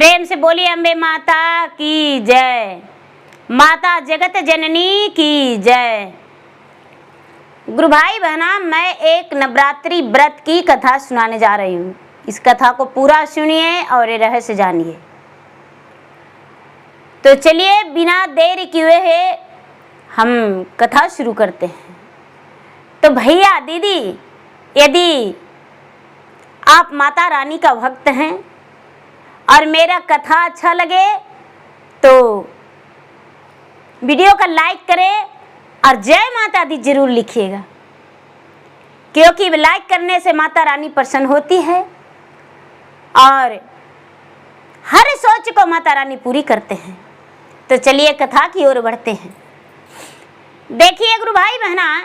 प्रेम से बोलिए अम्बे माता की जय, माता जगत जननी की जय। गुरु भाई बहना, मैं एक नवरात्रि व्रत की कथा सुनाने जा रही हूँ। इस कथा को पूरा सुनिए और ये रहस्य जानिए। तो चलिए बिना देर किए हम कथा शुरू करते हैं। तो भैया दीदी, यदि आप माता रानी का भक्त हैं और मेरा कथा अच्छा लगे तो वीडियो का लाइक करें और जय माता दी जरूर लिखिएगा, क्योंकि लाइक करने से माता रानी प्रसन्न होती है और हर सोच को माता रानी पूरी करते हैं। तो चलिए कथा की ओर बढ़ते हैं। देखिए गुरु भाई बहना,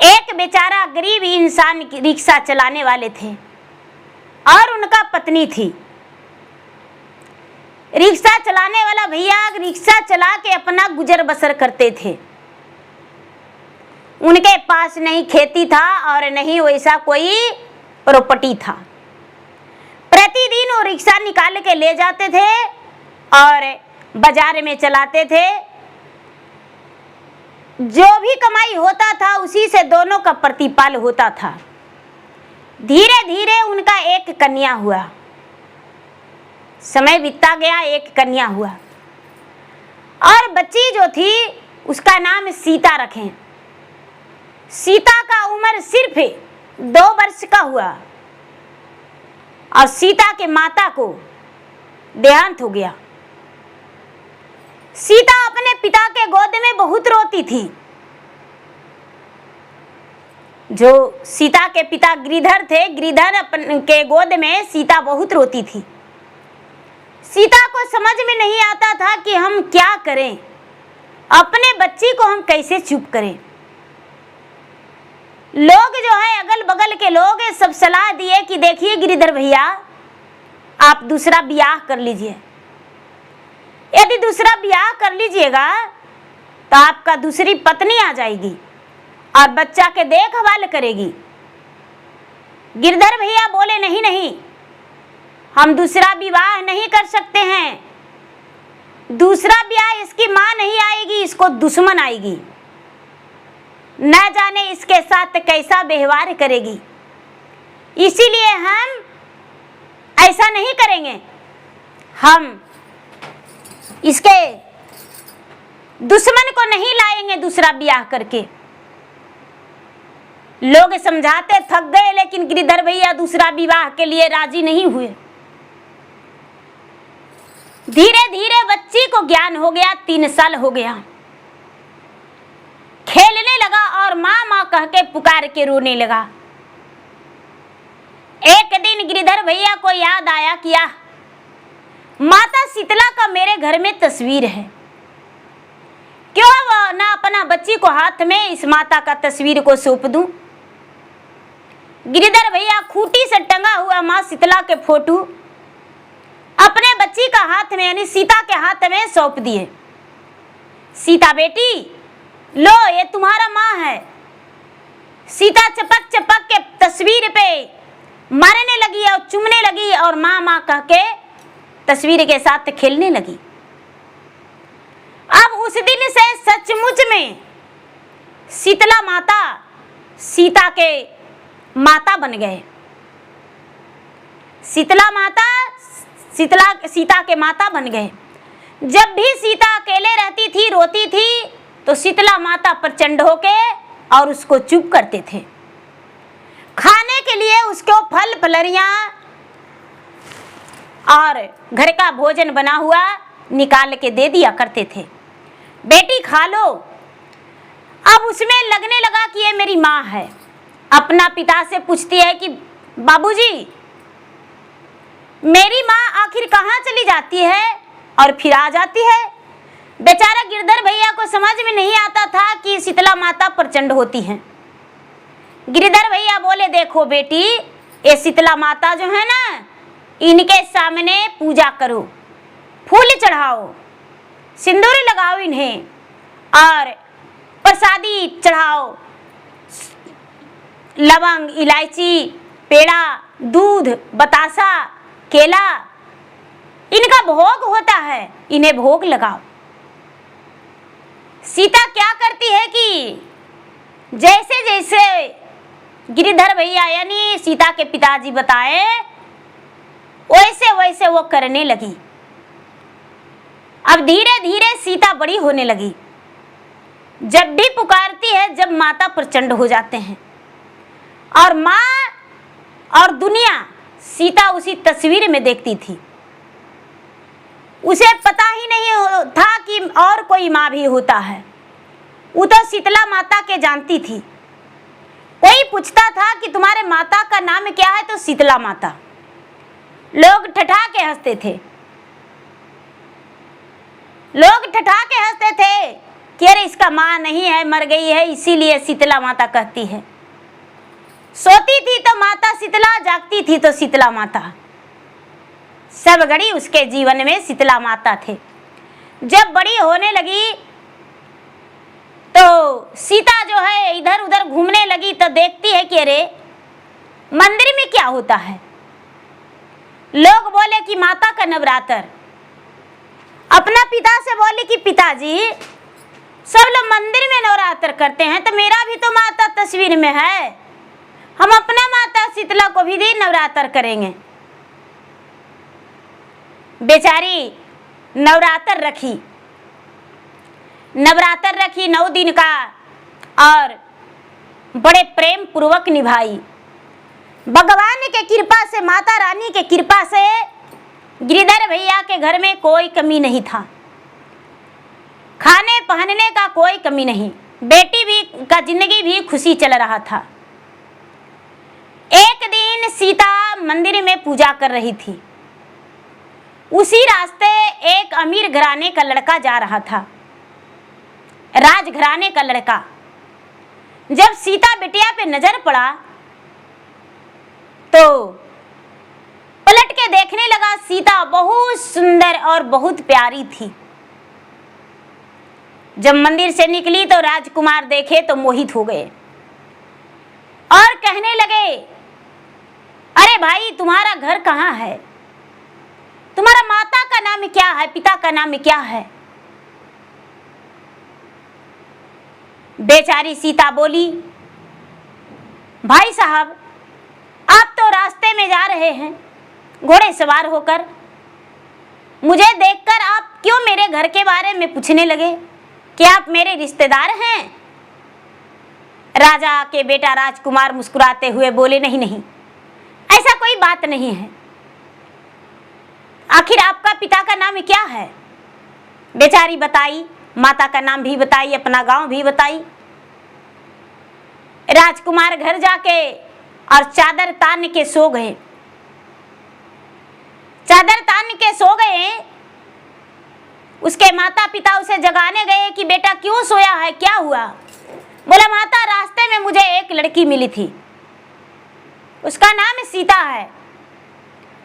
एक बेचारा गरीब इंसान रिक्शा चलाने वाले थे और उनका पत्नी थी। रिक्शा चलाने वाला भैया रिक्शा चला के अपना गुजर बसर करते थे। उनके पास नहीं खेती था और नहीं वैसा कोई प्रॉपर्टी था। प्रतिदिन वो रिक्शा निकाल के ले जाते थे और बाजार में चलाते थे। जो भी कमाई होता था उसी से दोनों का प्रतिपाल होता था। धीरे धीरे उनका एक कन्या हुआ। समय बीतता गया, एक कन्या हुआ और बच्ची जो थी उसका नाम सीता रखें। सीता का उम्र सिर्फ 2 वर्ष का हुआ और सीता के माता को देहांत हो गया। सीता अपने पिता के गोद में बहुत रोती थी। जो सीता के पिता गिरिधर थे, गिरिधर अपने के गोद में सीता बहुत रोती थी। सीता को समझ में नहीं आता था कि हम क्या करें, अपने बच्ची को हम कैसे चुप करें। लोग जो है अगल बगल के लोग सब सलाह दिए कि देखिए गिरिधर भैया, आप दूसरा ब्याह कर लीजिए। यदि दूसरा ब्याह कर लीजिएगा तो आपका दूसरी पत्नी आ जाएगी और बच्चा के देखभाल करेगी। गिरधर भैया बोले नहीं नहीं, हम दूसरा विवाह नहीं कर सकते हैं। दूसरा ब्याह इसकी माँ नहीं आएगी, इसको दुश्मन आएगी, न जाने इसके साथ कैसा व्यवहार करेगी। इसीलिए हम ऐसा नहीं करेंगे। हम इसके दुश्मन को नहीं लाएंगे दूसरा ब्याह करके। लोग समझाते थक गए, लेकिन गिरिधर भैया दूसरा विवाह के लिए राजी नहीं हुए। धीरे धीरे बच्ची को ज्ञान हो गया। 3 साल हो गया। खेलने लगा और माँ माँ कह के पुकार के रोने लगा। एक दिन गिरिधर भैया को याद आया कि माता शीतला का मेरे घर में तस्वीर है, क्यों वो ना अपना बच्ची को हाथ में इस माता का तस्वीर को सौंप दूं। गिरिधर भैया खूंटी से टंगा हुआ माँ शीतला के फोटो अपने बच्ची का हाथ में यानी सीता के हाथ में सौंप दिए। सीता बेटी लो, ये तुम्हारा माँ है। सीता चपक चपक के तस्वीर पे मारने लगी और चूमने लगी और माँ माँ कह के तस्वीर के साथ खेलने लगी। अब उस दिन से सचमुच में शीतला माता सीता के माता बन गए। शीतला माता सीता के माता बन गए। जब भी सीता अकेले रहती थी, रोती थी, तो शीतला माता प्रचंड होके और उसको चुप करते थे। खाने के लिए उसको फल फलरियां और घर का भोजन बना हुआ निकाल के दे दिया करते थे। बेटी खा लो। अब उसमें लगने लगा कि ये मेरी माँ है। अपना पिता से पूछती है कि बाबूजी, मेरी माँ आखिर कहाँ चली जाती है और फिर आ जाती है। बेचारा गिरधर भैया को समझ में नहीं आता था कि शीतला माता प्रचंड होती हैं। गिरधर भैया बोले देखो बेटी, ये शीतला माता जो है ना, इनके सामने पूजा करो, फूल चढ़ाओ, सिंदूर लगाओ इन्हें और प्रसादी चढ़ाओ, लवंग, इलायची, पेड़ा, दूध, बतासा, केला इनका भोग होता है, इन्हें भोग लगाओ। सीता क्या करती है कि जैसे जैसे गिरिधर भैया यानी सीता के पिताजी बताए वैसे वैसे वो करने लगी। अब धीरे धीरे सीता बड़ी होने लगी। जब भी पुकारती है, जब माता प्रचंड हो जाते हैं और माँ और दुनिया सीता उसी तस्वीर में देखती थी। उसे पता ही नहीं था कि और कोई माँ भी होता है। वो तो शीतला माता के जानती थी। कोई पूछता था कि तुम्हारे माता का नाम क्या है, तो शीतला माता। लोग ठठा के हंसते थे, लोग ठठा के हंसते थे कि अरे इसका माँ नहीं है, मर गई है, इसीलिए शीतला माता कहती है। सोती थी तो माता शीतला, जागती थी तो शीतला माता। सब घड़ी उसके जीवन में शीतला माता थे। जब बड़ी होने लगी तो सीता जो है इधर उधर घूमने लगी तो देखती है कि अरे मंदिर में क्या होता है। लोग बोले कि माता का नवरात्र। अपना पिता से बोली कि पिताजी सब लोग मंदिर में नवरात्र करते हैं, तो मेरा भी तो माता तस्वीर में है, हम अपना माता शीतला को भी नवरात्र करेंगे। बेचारी नवरात्र रखी, नवरात्र रखी 9 दिन का और बड़े प्रेम पूर्वक निभाई। भगवान के कृपा से, माता रानी के कृपा से गिरिधर भैया के घर में कोई कमी नहीं था। खाने पहनने का कोई कमी नहीं, बेटी भी का जिंदगी भी खुशी चल रहा था। एक दिन सीता मंदिर में पूजा कर रही थी। उसी रास्ते एक अमीर घराने का लड़का जा रहा था, राजघराने का लड़का। जब सीता बिटिया पे नजर पड़ा तो पलट के देखने लगा। सीता बहुत सुंदर और बहुत प्यारी थी। जब मंदिर से निकली तो राजकुमार देखे तो मोहित हो गए और कहने लगे, अरे भाई तुम्हारा घर कहाँ है, तुम्हारा माता का नाम क्या है, पिता का नाम क्या है। बेचारी सीता बोली, भाई साहब आप तो रास्ते में जा रहे हैं घोड़े सवार होकर, मुझे देखकर आप क्यों मेरे घर के बारे में पूछने लगे कि आप मेरे रिश्तेदार हैं। राजा के बेटा राजकुमार मुस्कुराते हुए बोले, नहीं नहीं, ऐसा कोई बात नहीं है। आखिर आपका पिता का नाम क्या है। बेचारी बताई, माता का नाम भी बताई, अपना गांव भी बताई। राजकुमार घर जाके और चादर तान के सो गए। चादर तान के सो गए। उसके माता पिता उसे जगाने गए कि बेटा क्यों सोया है, क्या हुआ। बोला, माता रास्ते में मुझे एक लड़की मिली थी, उसका नाम सीता है,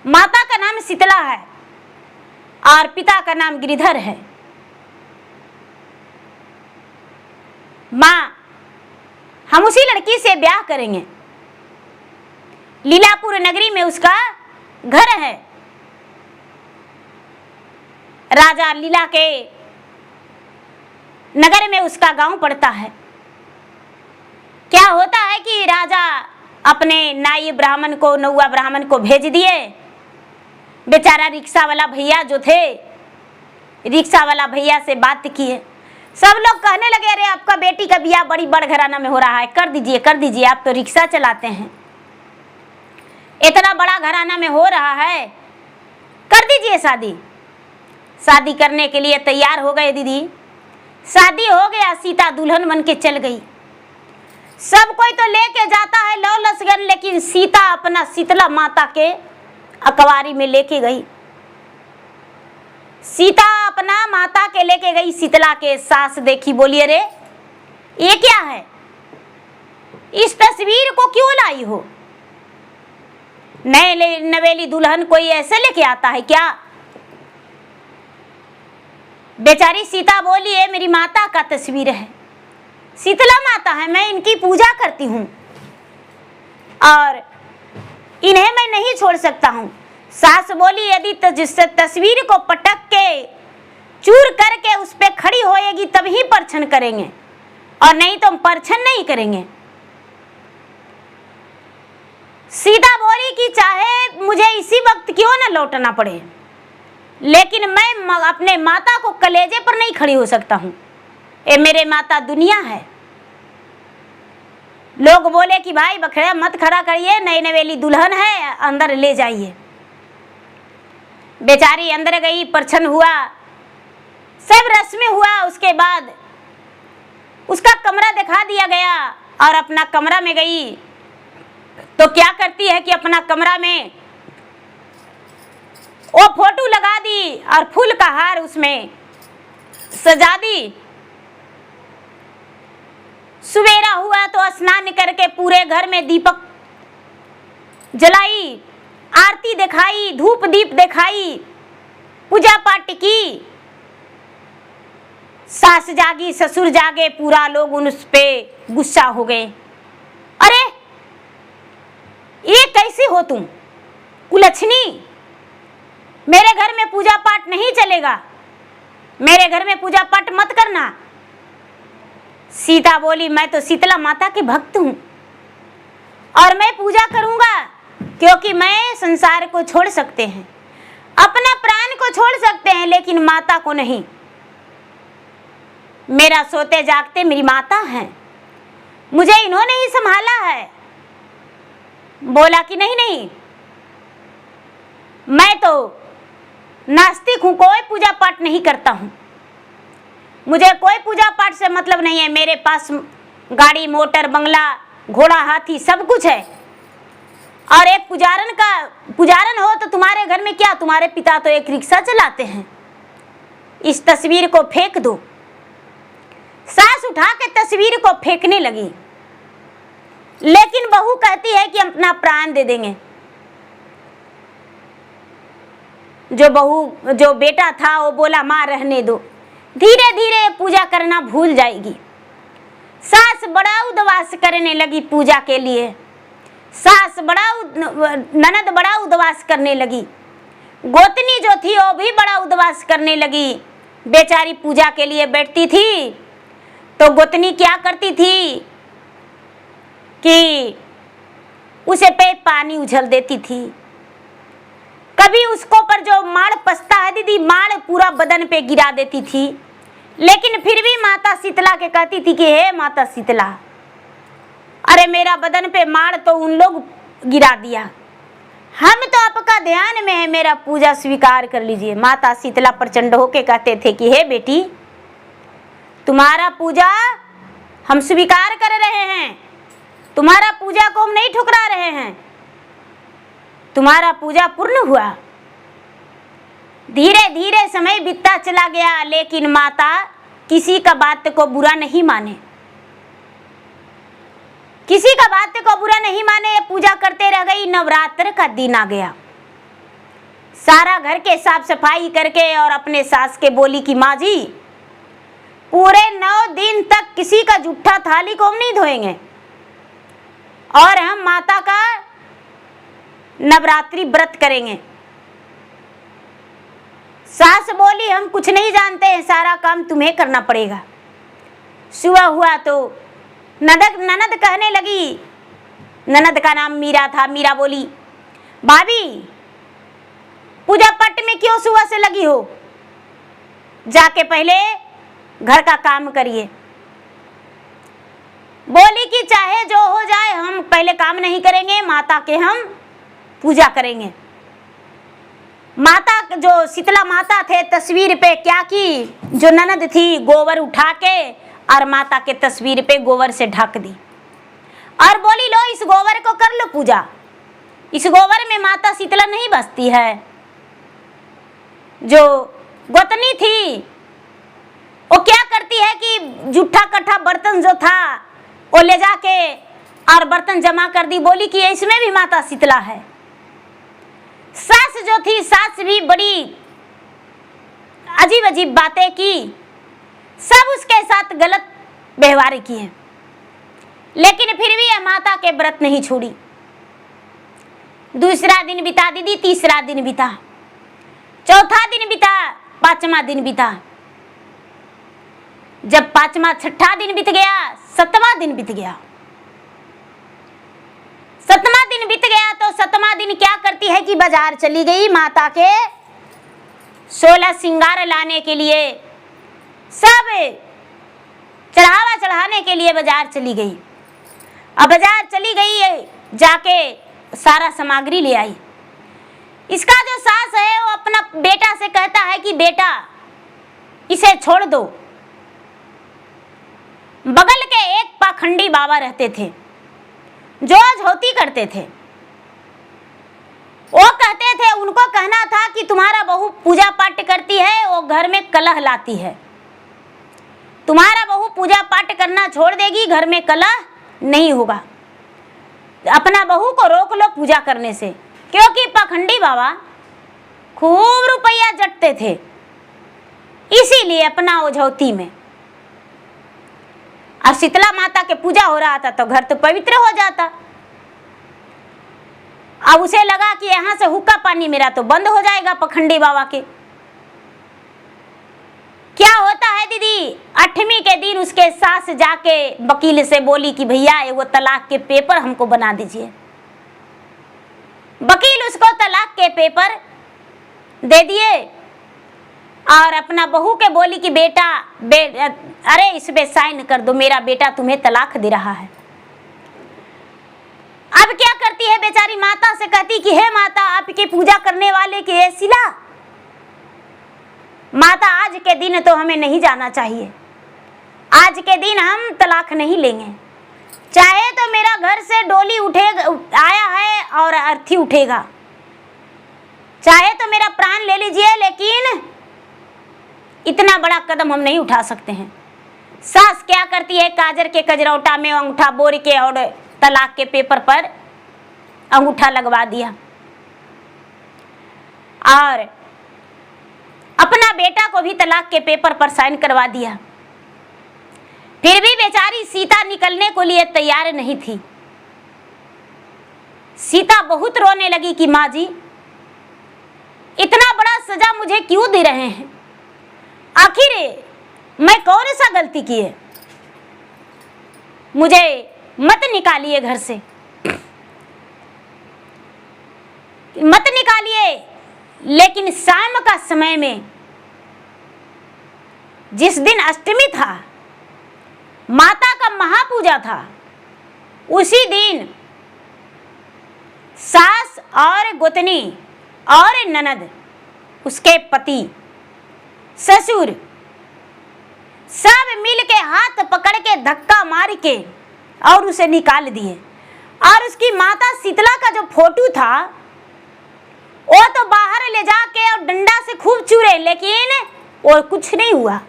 माता का नाम शीतला है और पिता का नाम गिरिधर है। माँ, हम उसी लड़की से ब्याह करेंगे। लीलापुर नगरी में उसका घर है। राजा लीला के नगर में उसका गांव पड़ता है। क्या होता है कि राजा अपने नाई ब्राह्मण को, नौवा ब्राह्मण को भेज दिए। बेचारा रिक्शा वाला भैया जो थे, रिक्शा वाला भैया से बात किए। सब लोग कहने लगे, अरे आपका बेटी का ब्याह बड़ी बड़ घराना में हो रहा है, कर दीजिए कर दीजिए, आप तो रिक्शा चलाते हैं, इतना बड़ा घराना में हो रहा है, कर दीजिए शादी। शादी करने के लिए तैयार हो गए दीदी। शादी हो गया, सीता दुल्हन बन के चल गई। सब कोई तो लेके जाता है लौ लसगन, लेकिन सीता अपना शीतला माता के अकवारी में लेके गई। सीता अपना माता के लेके गई। शीतला के सास देखी, बोली, अरे ये क्या है, इस तस्वीर को क्यों लाई हो। नए नवेली दुल्हन कोई ऐसे लेके आता है क्या। बेचारी सीता बोली, है मेरी माता का तस्वीर है, शीतला माता है, मैं इनकी पूजा करती हूँ और इन्हें मैं नहीं छोड़ सकता हूँ। सास बोली यदि तस्वीर को पटक के चूर करके उस पे खड़ी होएगी तभी परछन करेंगे, और नहीं तो हम परछन नहीं करेंगे। सीता बोली कि चाहे मुझे इसी वक्त क्यों न लौटना पड़े, लेकिन मैं अपने माता को कलेजे पर नहीं खड़ी हो सकता हूँ। ये मेरे माता दुनिया है। लोग बोले कि भाई बखड़ा मत खड़ा करिए, नई नवेली दुल्हन है, अंदर ले जाइए। बेचारी अंदर गई, परछन हुआ, सब रस्में हुआ। उसके बाद उसका कमरा दिखा दिया गया और अपना कमरा में गई तो क्या करती है कि अपना कमरा में वो फोटो लगा दी और फूल का हार उसमें सजा दी। सवेरा हुआ तो स्नान करके पूरे घर में दीपक जलाई, आरती दिखाई, धूप दीप दिखाई, पूजा पाठ की। सास जागी, ससुर जागे, पूरा लोग उस पे गुस्सा हो गए। अरे ये कैसे हो तुम कुलच्छनी, मेरे घर में पूजा पाठ नहीं चलेगा, मेरे घर में पूजा पाठ मत करना। सीता बोली मैं तो शीतला माता के भक्त हूं और मैं पूजा करूंगा, क्योंकि मैं संसार को छोड़ सकते हैं, अपना प्राण को छोड़ सकते हैं, लेकिन माता को नहीं। मेरा सोते जागते मेरी माता है, मुझे इन्होंने ही संभाला है। बोला कि नहीं नहीं, मैं तो नास्तिक हूं, कोई पूजा पाठ नहीं करता हूं, मुझे कोई पूजा पाठ से मतलब नहीं है। मेरे पास गाड़ी मोटर बंगला घोड़ा हाथी सब कुछ है, और एक पुजारन हो तो तुम्हारे घर में क्या, तुम्हारे पिता तो एक रिक्शा चलाते हैं। इस तस्वीर को फेंक दो। सास उठा के तस्वीर को फेंकने लगी, लेकिन बहू कहती है कि हम अपना प्राण दे देंगे। जो बेटा था वो बोला मां रहने दो, धीरे धीरे पूजा करना भूल जाएगी। सास बड़ा उद्वास करने लगी पूजा के लिए, ननद बड़ा उद्वास करने लगी, गोतनी जो थी वो भी बड़ा उद्वास करने लगी। बेचारी पूजा के लिए बैठती थी तो गोतनी क्या करती थी कि उसे पे पानी उछल देती थी। कभी उसको पर जो माड़ पसता है दीदी, माड़ पूरा बदन पे गिरा देती थी, लेकिन फिर भी माता शीतला के कहती थी कि हे माता शीतला, अरे मेरा बदन पे माड़ तो उन लोग गिरा दिया, हम तो आपका ध्यान में है, मेरा पूजा स्वीकार कर लीजिए। माता शीतला प्रचंड होके कहते थे कि हे बेटी, तुम्हारा पूजा हम स्वीकार कर रहे हैं, तुम्हारा पूजा को हम नहीं ठुकरा रहे हैं, तुम्हारा पूजा पूर्ण हुआ। धीरे धीरे समय बीतता चला गया, लेकिन माता किसी का बात को बुरा नहीं माने, किसी का बात को बुरा नहीं माने। ये पूजा करते रह गई। नवरात्र का दिन आ गया, सारा घर के साफ सफाई करके और अपने सास के बोली कि माँ जी, पूरे 9 दिन तक किसी का जूठा थाली को हम नहीं धोएंगे और हम माता का नवरात्रि व्रत करेंगे। सास बोली हम कुछ नहीं जानते हैं, सारा काम तुम्हें करना पड़ेगा। सुबह हुआ तो ननद कहने लगी, ननद का नाम मीरा था। मीरा बोली भाभी, पूजा पाठ में क्यों सुबह से लगी हो, जाके पहले घर का काम करिए। बोली कि चाहे जो हो जाए, हम पहले काम नहीं करेंगे, माता के हम पूजा करेंगे। माता जो शीतला माता थे, तस्वीर पे क्या की, जो ननद थी गोबर उठा के और माता के तस्वीर पे गोबर से ढक दी और बोली लो इस गोबर को कर लो पूजा, इस गोबर में माता शीतला नहीं बसती है। जो गोतनी थी वो क्या करती है कि जूठा कट्ठा बर्तन जो था वो ले जाके और बर्तन जमा कर दी। बोली कि इसमें भी माता शीतला है। सास जो थी, सास भी बड़ी अजीब अजीब बातें की, सब उसके साथ गलत व्यवहार किए, लेकिन फिर भी यह माता के व्रत नहीं छोड़ी। दूसरा दिन बीता दीदी, तीसरा दिन बीता, चौथा दिन बीता, पांचवा दिन बीता। जब पांचवा छठा दिन बीत गया, सतवां दिन बीत गया। सतवां दिन बीत गया तो सतवां दिन क्या करती है कि बाजार चली गई माता के 16 श्रृंगार लाने के लिए, सब चढ़ावा चढ़ाने के लिए बाजार चली गई। अब बाजार चली गई है, जाके सारा सामग्री ले आई। इसका जो सास है वो अपना बेटा से कहता है कि बेटा इसे छोड़ दो। बगल के एक पाखंडी बाबा रहते थे जो झोती करते थे। वो कहते थे, उनको कहना था कि तुम्हारा बहू पूजा पाठ करती है, वो घर में कलह लाती है। तुम्हारा बहू पूजा पाठ करना छोड़ देगी, घर में कलह नहीं होगा। अपना बहू को रोक लो पूजा करने से, क्योंकि पाखंडी बाबा खूब रुपया जटते थे, इसीलिए अपना ओझौती में। अब शीतला माता के पूजा हो रहा था तो घर तो पवित्र हो जाता। अब उसे लगा कि यहाँ से हुक्का पानी मेरा तो बंद हो जाएगा पाखंडी बाबा के। क्या होता है दीदी, 8वीं के दिन उसके सास जाके वकील से बोली कि भैया वो तलाक के पेपर हमको बना दीजिए। वकील उसको तलाक के पेपर दे दिए और अपना बहू के बोली कि बेटा अरे इस पे साइन कर दो, मेरा बेटा तुम्हें तलाक दे रहा है। अब क्या करती है बेचारी माता से कहती कि हे माता, आपकी पूजा करने वाले की ये सिला, माता आज के दिन तो हमें नहीं जाना चाहिए, आज के दिन हम तलाक नहीं लेंगे, चाहे तो मेरा घर से डोली आया है और अर्थी उठेगा, चाहे तो मेरा प्राण ले लीजिए, लेकिन इतना बड़ा कदम हम नहीं उठा सकते हैं। सास क्या करती है, काजर के कजरौटा में अंगूठा बोर के और तलाक के पेपर पर अंगूठा लगवा दिया और अपना बेटा को भी तलाक के पेपर पर साइन करवा दिया। फिर भी बेचारी सीता निकलने को लिए तैयार नहीं थी। सीता बहुत रोने लगी कि माँ जी, इतना बड़ा सजा मुझे क्यों दे रहे हैं, आखिर मैं कौन सा गलती की है, मुझे मत निकालिए घर से, मत निकालिए। लेकिन शाम का समय में, जिस दिन अष्टमी था, माता का महापूजा था, उसी दिन सास और गोतनी और ननद, उसके पति, ससुर सब मिल के हाथ पकड़ के धक्का मार के और उसे निकाल दिए। और उसकी माता शीतला का जो फोटो था वो तो बाहर ले जाके और डंडा से खूब चूरे, लेकिन और कुछ नहीं हुआ।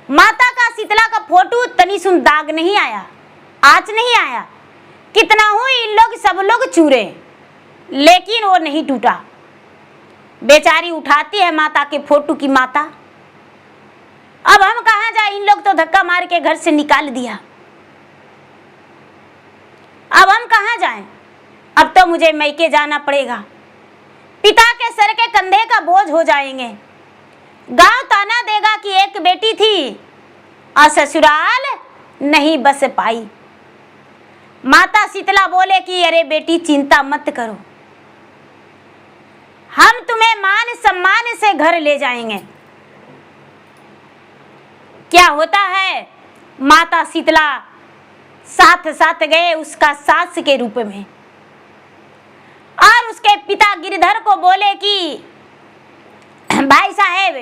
माता का शीतला का फोटो तनी सुन दाग नहीं आया, आँच नहीं आया, कितना हुई इन लोग सब लोग चूरे, लेकिन वो नहीं टूटा। बेचारी उठाती है माता के फोटो की, माता अब हम कहाँ जाए, इन लोग तो धक्का मार के घर से निकाल दिया, अब हम कहाँ जाएं, अब तो मुझे मैके जाना पड़ेगा, पिता के सर के कंधे का बोझ हो जाएंगे। गांव ताना देगा कि एक बेटी थी और ससुराल नहीं बस पाई। माता शीतला बोले कि अरे बेटी चिंता मत करो, हम तुम्हें मान सम्मान से घर ले जाएंगे। क्या होता है, माता शीतला साथ साथ गए उसका सास के रूप में, और उसके पिता गिरधर को बोले कि भाई साहेब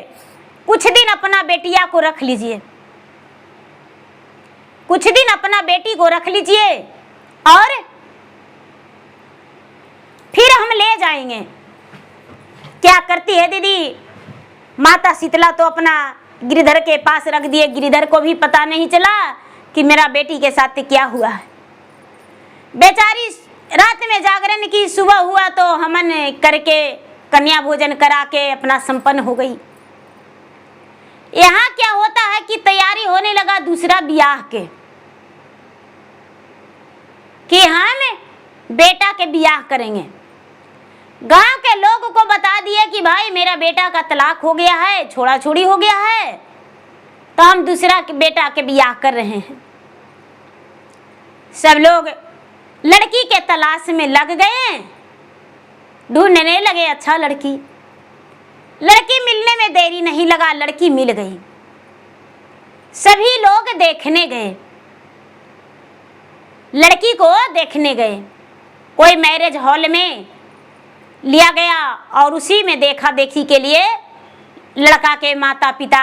कुछ दिन अपना बेटिया को रख लीजिए, कुछ दिन अपना बेटी को रख लीजिए और फिर हम ले जाएंगे। क्या करती है दीदी, माता शीतला तो अपना गिरधर के पास रख दिए। गिरधर को भी पता नहीं चला कि मेरा बेटी के साथ क्या हुआ है। बेचारी रात में जागरण की, सुबह हुआ तो हमन करके कन्या भोजन करा के अपना संपन्न हो गई। यहाँ क्या होता है कि तैयारी होने लगा दूसरा ब्याह के, कि हम बेटा के ब्याह करेंगे। गांव के लोगों को बता दिया कि भाई मेरा बेटा का तलाक हो गया है, छोड़ा छोड़ी हो गया है, तो हम दूसरा बेटा के ब्याह कर रहे हैं। सब लोग लड़की के तलाश में लग गए, ढूंढने लगे अच्छा लड़की। लड़की मिलने में देरी नहीं लगा, लड़की मिल गई। सभी लोग देखने गए, लड़की को देखने गए। कोई मैरिज हॉल में लिया गया और उसी में देखा देखी के लिए लड़का के माता पिता,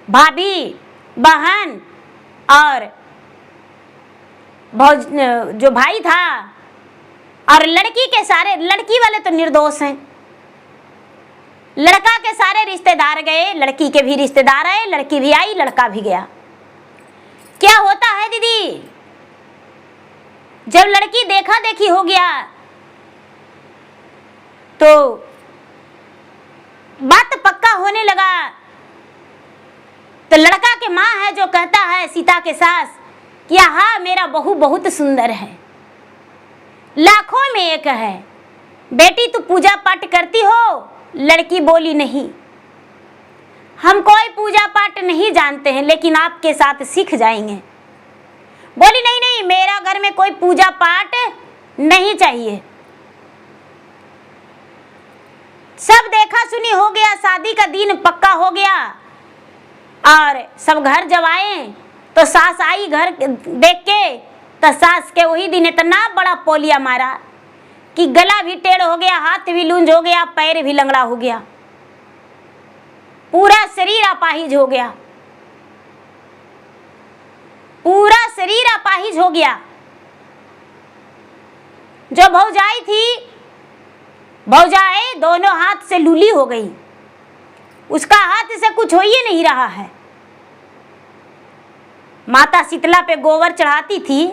भाभी, बहन और जो भाई था और लड़की के सारे, लड़की वाले तो निर्दोष हैं, लड़का के सारे रिश्तेदार गए, लड़की के भी रिश्तेदार आए, लड़की भी आई, लड़का भी गया। क्या होता है दीदी, जब लड़की देखा देखी हो गया तो बात पक्का होने लगा। तो लड़का के माँ है जो कहता है सीता के सास कि हाँ मेरा बहू बहुत सुंदर है, लाखों में एक है, बेटी तू पूजा पाठ करती हो? लड़की बोली नहीं, हम कोई पूजा पाठ नहीं जानते हैं, लेकिन आपके साथ सीख जाएंगे। बोली नहीं नहीं, मेरा घर में कोई पूजा पाठ नहीं चाहिए। सब देखा सुनी हो गया, शादी का दिन पक्का हो गया और सब घर जब आए तो सास आई घर देख के, तो सास के वही दिन इतना बड़ा पोलिया मारा कि गला भी टेढ़ हो गया, हाथ भी लूंज हो गया, पैर भी लंगड़ा हो गया, पूरा शरीर अपाहिज हो गया, पूरा शरीर अपाहिज हो गया। जो भौजाई थी, भौजाई दोनों हाथ से लूली हो गई, उसका हाथ से कुछ हो ही नहीं रहा है। माता शीतला पे गोबर चढ़ाती थी,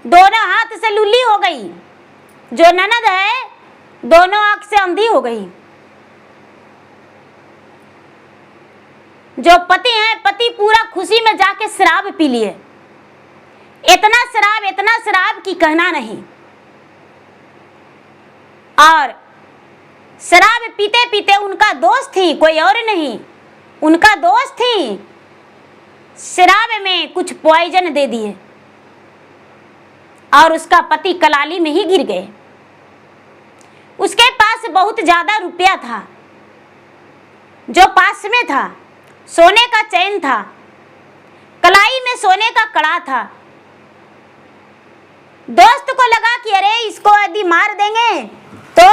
दोनों हाथ से लूली हो गई। जो ननद है दोनों आंख से अंधी हो गई। जो पति हैं, पति पूरा खुशी में जाके शराब पी लिए, इतना शराब की कहना नहीं। और शराब पीते पीते उनका दोस्त थी, कोई और नहीं, उनका दोस्त थी, शराब में कुछ पॉइजन दे दिए और उसका पति कलाली में ही गिर गए। उसके पास बहुत ज्यादा रुपया था, जो पास में था सोने का चैन था, कलाई में सोने का कड़ा था। दोस्त को लगा कि अरे इसको यदि मार देंगे तो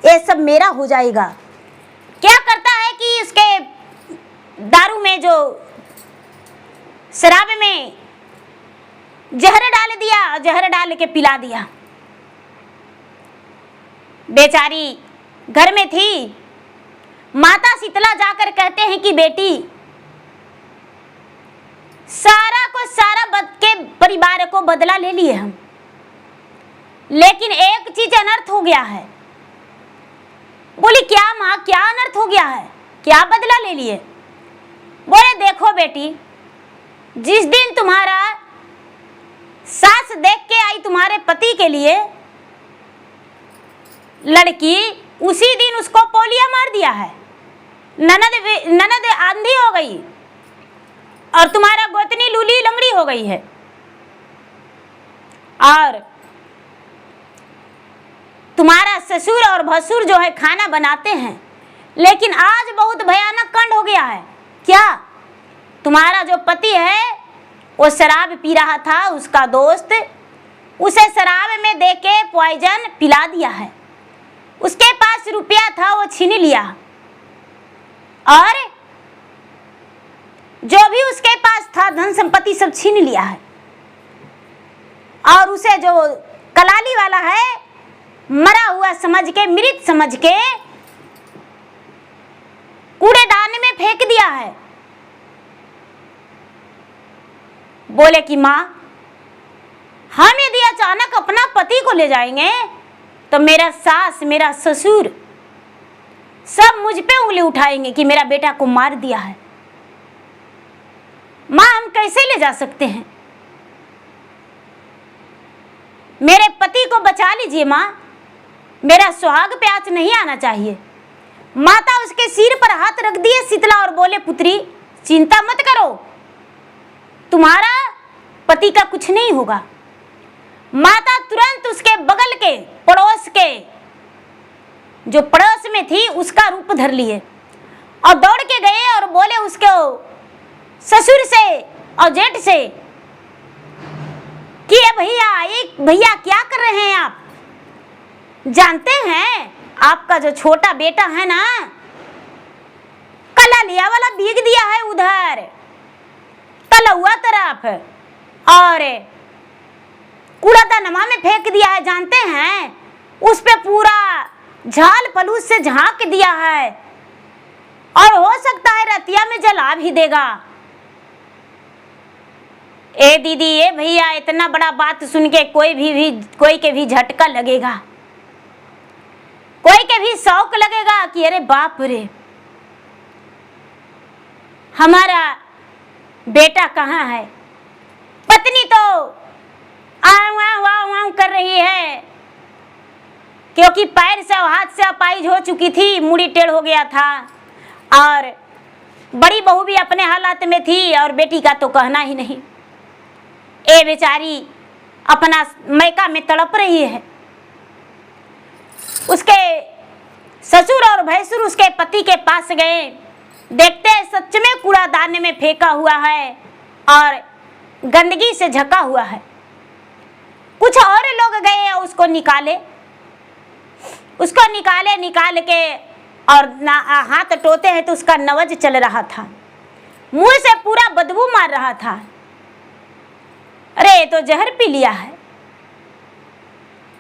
ये सब मेरा हो जाएगा। क्या करता है कि इसके दारू में, जो शराब में जहर डाल दिया, जहर डाल के पिला दिया। बेचारी घर में थी, माता शीतला जाकर कहते हैं कि बेटी सारा को सारा के परिवार को बदला ले लिए हम, लेकिन एक चीज अनर्थ हो गया है। बोली क्या माँ, क्या अनर्थ हो गया है, क्या बदला ले लिए? बोले देखो बेटी, जिस दिन तुम्हारा सास देख के आई तुम्हारे पति के लिए लड़की, उसी दिन उसको पोलिया मार दिया है। ननद आंधी हो गई और तुम्हारा गोतनी लूली लंगड़ी हो गई है। और तुम्हारा ससुर और भसुर जो है खाना बनाते हैं, लेकिन आज बहुत भयानक कांड हो गया है। क्या? तुम्हारा जो पति है वो शराब पी रहा था, उसका दोस्त उसे शराब में देके पॉइजन पिला दिया है। उसके पास रुपया था वो छीन लिया, और जो भी उसके पास था धन संपत्ति सब छीन लिया है। और उसे जो कलाली वाला है मरा हुआ समझ के, मृत समझ के कूड़ेदान में फेंक दिया है। बोले कि माँ, हम यदि अचानक अपना पति को ले जाएंगे तो मेरा सास, मेरा ससुर सब मुझ पे उंगली उठाएंगे कि मेरा बेटा को मार दिया है। माँ, हम कैसे ले जा सकते हैं? मेरे पति को बचा लीजिए माँ। मेरा सुहाग पे आँच नहीं आना चाहिए। माता उसके सिर पर हाथ रख दिए शीतला और बोले, पुत्री चिंता मत करो, तुम्हारा पति का कुछ नहीं होगा। माता तुरंत उसके बगल के पड़ोस के जो पड़ोस में थी उसका रूप धर लिए और दौड़ के गए और बोले उसके ससुर से और जेठ से कि भैया क्या कर रहे हैं आप? जानते हैं आपका जो छोटा बेटा है ना, कलालिया वाला भीग दिया है उधर कलौआ तरफ और कूड़ादानमा में फेंक दिया है। जानते हैं उस पे पूरा झाल पलूस से झांक दिया है और हो सकता है रतिया में जला भी देगा। ए दीदी, ए भैया, इतना बड़ा बात सुन के कोई के भी झटका लगेगा, कोई के भी शौक लगेगा कि अरे बाप रे, हमारा बेटा कहाँ है। पत्नी तो आऊ कर रही है क्योंकि पैर से हाथ से अपाइज हो चुकी थी, मुड़ी टेढ़ हो गया था और बड़ी बहू भी अपने हालात में थी और बेटी का तो कहना ही नहीं। ए बेचारी अपना मैका में तड़प रही है। उसके ससुर और भैंसुर उसके पति के पास गए, देखते हैं सच में कूड़ादान में फेंका हुआ है और गंदगी से झका हुआ है। कुछ और लोग गए और उसको निकाले निकाल के और हाथ टोते हैं तो उसका नवज चल रहा था, मुंह से पूरा बदबू मार रहा था। अरे तो जहर पी लिया है।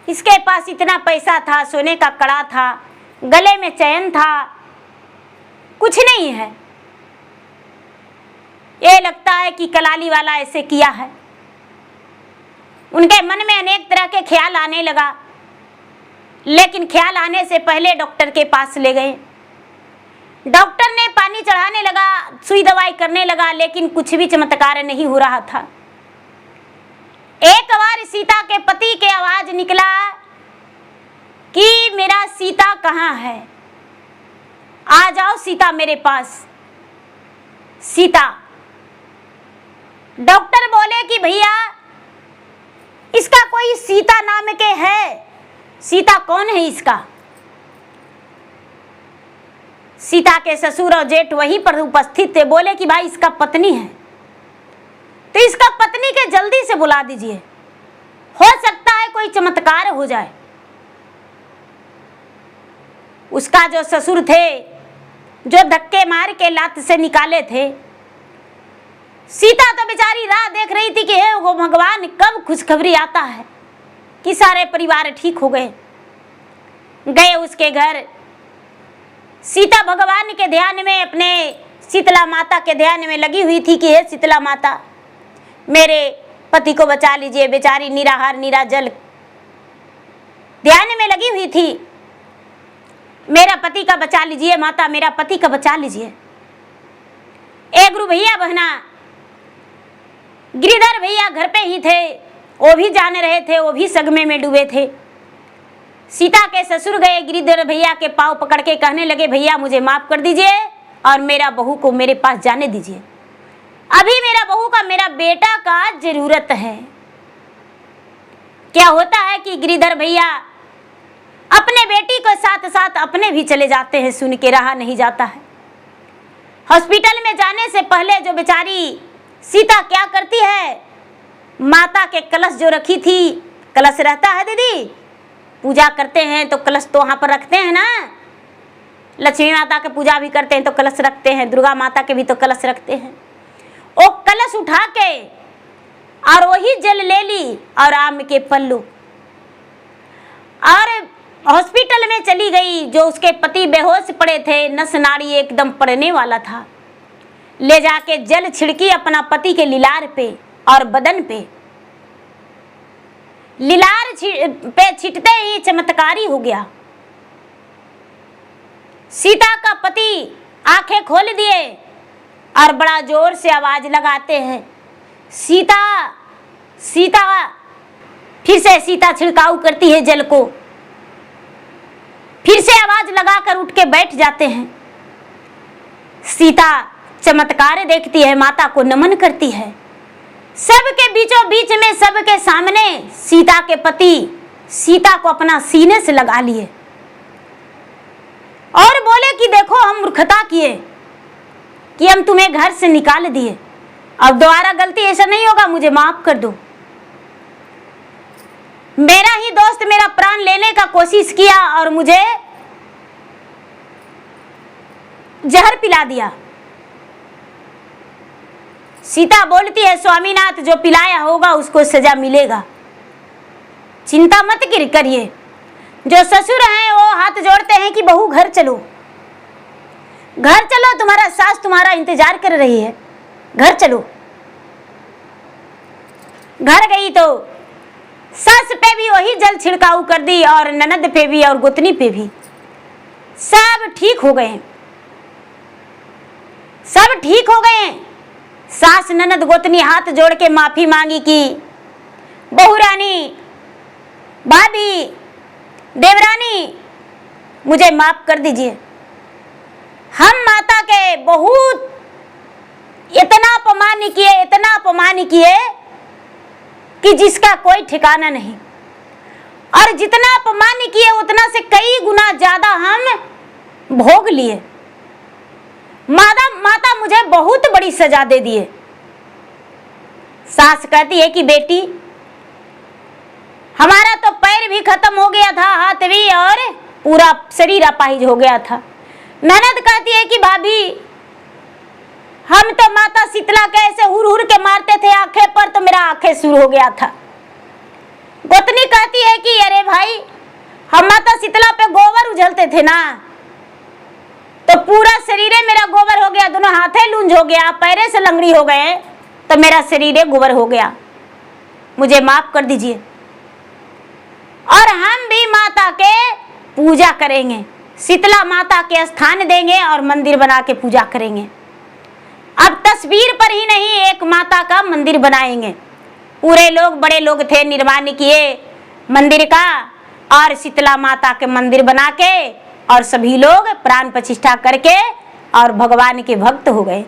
इसके पास इतना पैसा था, सोने का कड़ा था, गले में चैन था, कुछ नहीं है। ये लगता है कि कलाली वाला ऐसे किया है। उनके मन में अनेक तरह के ख्याल आने लगा, लेकिन ख्याल आने से पहले डॉक्टर के पास ले गए। डॉक्टर ने पानी चढ़ाने लगा, सुई दवाई करने लगा, लेकिन कुछ भी चमत्कार नहीं हो रहा था। एक बार सीता के पति के आवाज निकला कि मेरा सीता कहाँ है, आ जाओ सीता मेरे पास। सीता, डॉक्टर बोले कि भैया इसका कोई सीता नाम के है, सीता कौन है इसका? सीता के ससुर और जेठ वहीं पर उपस्थित थे, बोले कि भाई इसका पत्नी है, तो इसका पत्नी के जल्दी से बुला दीजिए, हो सकता है कोई चमत्कार हो जाए। उसका जो ससुर थे, जो धक्के मार के लात से निकाले थे, सीता तो बेचारी राह देख रही थी कि हे वो भगवान कब खुशखबरी आता है कि सारे परिवार ठीक हो गए। गए उसके घर, सीता भगवान के ध्यान में, अपने शीतला माता के ध्यान में लगी हुई थी कि हे शीतला माता मेरे पति को बचा लीजिए। बेचारी निराहार निराजल ध्यान में लगी हुई थी, मेरा पति का बचा लीजिए माता, मेरा पति का बचा लीजिए। एक गुरु भैया बहना गिरिधर भैया घर पे ही थे, वो भी जान रहे थे, वो भी सगमे में डूबे थे। सीता के ससुर गए गिरिधर भैया के पांव पकड़ के कहने लगे, भैया मुझे माफ कर दीजिए और मेरा बहू को मेरे पास जाने दीजिए, अभी मेरा बहू का, मेरा बेटा का जरूरत है। क्या होता है कि गिरिधर भैया अपने बेटी को साथ साथ अपने भी चले जाते हैं, सुन के रहा नहीं जाता है। हॉस्पिटल में जाने से पहले जो बेचारी सीता क्या करती है, माता के कलश जो रखी थी, कलश रहता है दीदी, पूजा करते हैं तो कलश तो वहाँ पर रखते हैं ना, लक्ष्मी माता की पूजा भी करते हैं तो कलश रखते हैं, दुर्गा माता के भी तो कलश रखते हैं। वो कलश उठा के और वही जल ले ली और आम के पल्लू और हॉस्पिटल में चली गई। जो उसके पति बेहोश पड़े थे, नस नाड़ी एकदम पड़ने वाला था, ले जाके जल छिड़की अपना पति के लीलार पे और बदन पे। लीलार पे छिटते ही चमत्कारी हो गया। सीता का पति आंखें खोल दिए और बड़ा जोर से आवाज लगाते हैं, सीता सीता। फिर से सीता छिड़काव करती है जल को, फिर से आवाज लगाकर उठ के बैठ जाते हैं। सीता चमत्कार देखती है, माता को नमन करती है। सबके बीचों बीच में, सबके सामने सीता के पति सीता को अपना सीने से लगा लिए और बोले कि देखो हम मूर्खता किए कि हम तुम्हें घर से निकाल दिए, अब दोबारा गलती ऐसा नहीं होगा, मुझे माफ कर दो। मेरा ही दोस्त मेरा प्राण लेने का कोशिश किया और मुझे जहर पिला दिया। सीता बोलती है, स्वामीनाथ जो पिलाया होगा उसको सजा मिलेगा, चिंता मत करिए। जो ससुर हैं वो हाथ जोड़ते हैं कि बहू घर चलो, घर चलो, तुम्हारा सास तुम्हारा इंतजार कर रही है, घर चलो। घर गई तो सास पे भी वही जल छिड़काव कर दी और ननद पे भी और गोतनी पे भी। सब ठीक हो गए, सब ठीक हो गए। सास ननद गोतनी हाथ जोड़ के माफी मांगी कि बहू रानी, भाभी, देवरानी, मुझे माफ कर दीजिए। हम माता के बहुत इतना अपमान किए, इतना अपमान किए कि जिसका कोई ठिकाना नहीं, और जितना अपमान किए उतना से कई गुना ज्यादा हम भोग लिए। माता मुझे बहुत बड़ी सजा दे दिए। सास कहती है कि बेटी, हमारा तो पैर भी खत्म हो गया था, हाथ भी, और पूरा शरीर अपाहिज हो गया था। ननद कहती है कि भाभी, हम तो माता शीतला के ऐसे हुर हुर के मारते थे आंखें पर, तो मेरा आंखें शुरू हो गया था। गोतनी कहती है कि अरे भाई, हम माता शीतला पे गोबर उझलते थे ना, तो पूरा शरीर मेरा गोबर हो गया, दोनों हाथे लूंज हो गया, पैरे से लंगड़ी हो गए, तो मेरा शरीर गोबर हो गया, मुझे माफ कर दीजिए। और हम भी माता के पूजा करेंगे, शीतला माता के स्थान देंगे और मंदिर बना के पूजा करेंगे। अब तस्वीर पर ही नहीं, एक माता का मंदिर बनाएंगे। पूरे लोग, बड़े लोग थे, निर्माण किए मंदिर का, और शीतला माता के मंदिर बना के और सभी लोग प्राण प्रतिष्ठा करके और भगवान के भक्त हो गए।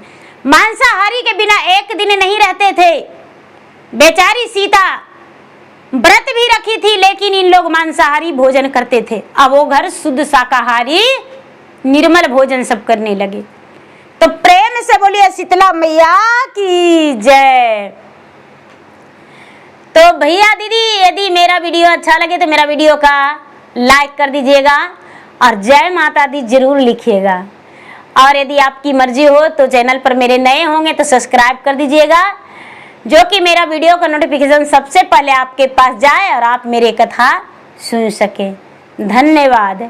मांसाहारी के बिना एक दिन नहीं रहते थे। बेचारी सीता व्रत भी रखी थी, लेकिन इन लोग मांसाहारी भोजन करते थे। अब वो घर शुद्ध शाकाहारी निर्मल भोजन सब करने लगे। तो प्रेम से बोलिए शीतला मैया की जय। तो भैया दीदी, यदि मेरा वीडियो अच्छा लगे तो मेरा वीडियो का लाइक कर दीजिएगा और जय माता दी जरूर लिखिएगा। और यदि आपकी मर्जी हो तो चैनल पर मेरे नए होंगे तो सब्सक्राइब कर दीजिएगा, जो कि मेरा वीडियो का नोटिफिकेशन सबसे पहले आपके पास जाए और आप मेरी कथा सुन सके। धन्यवाद।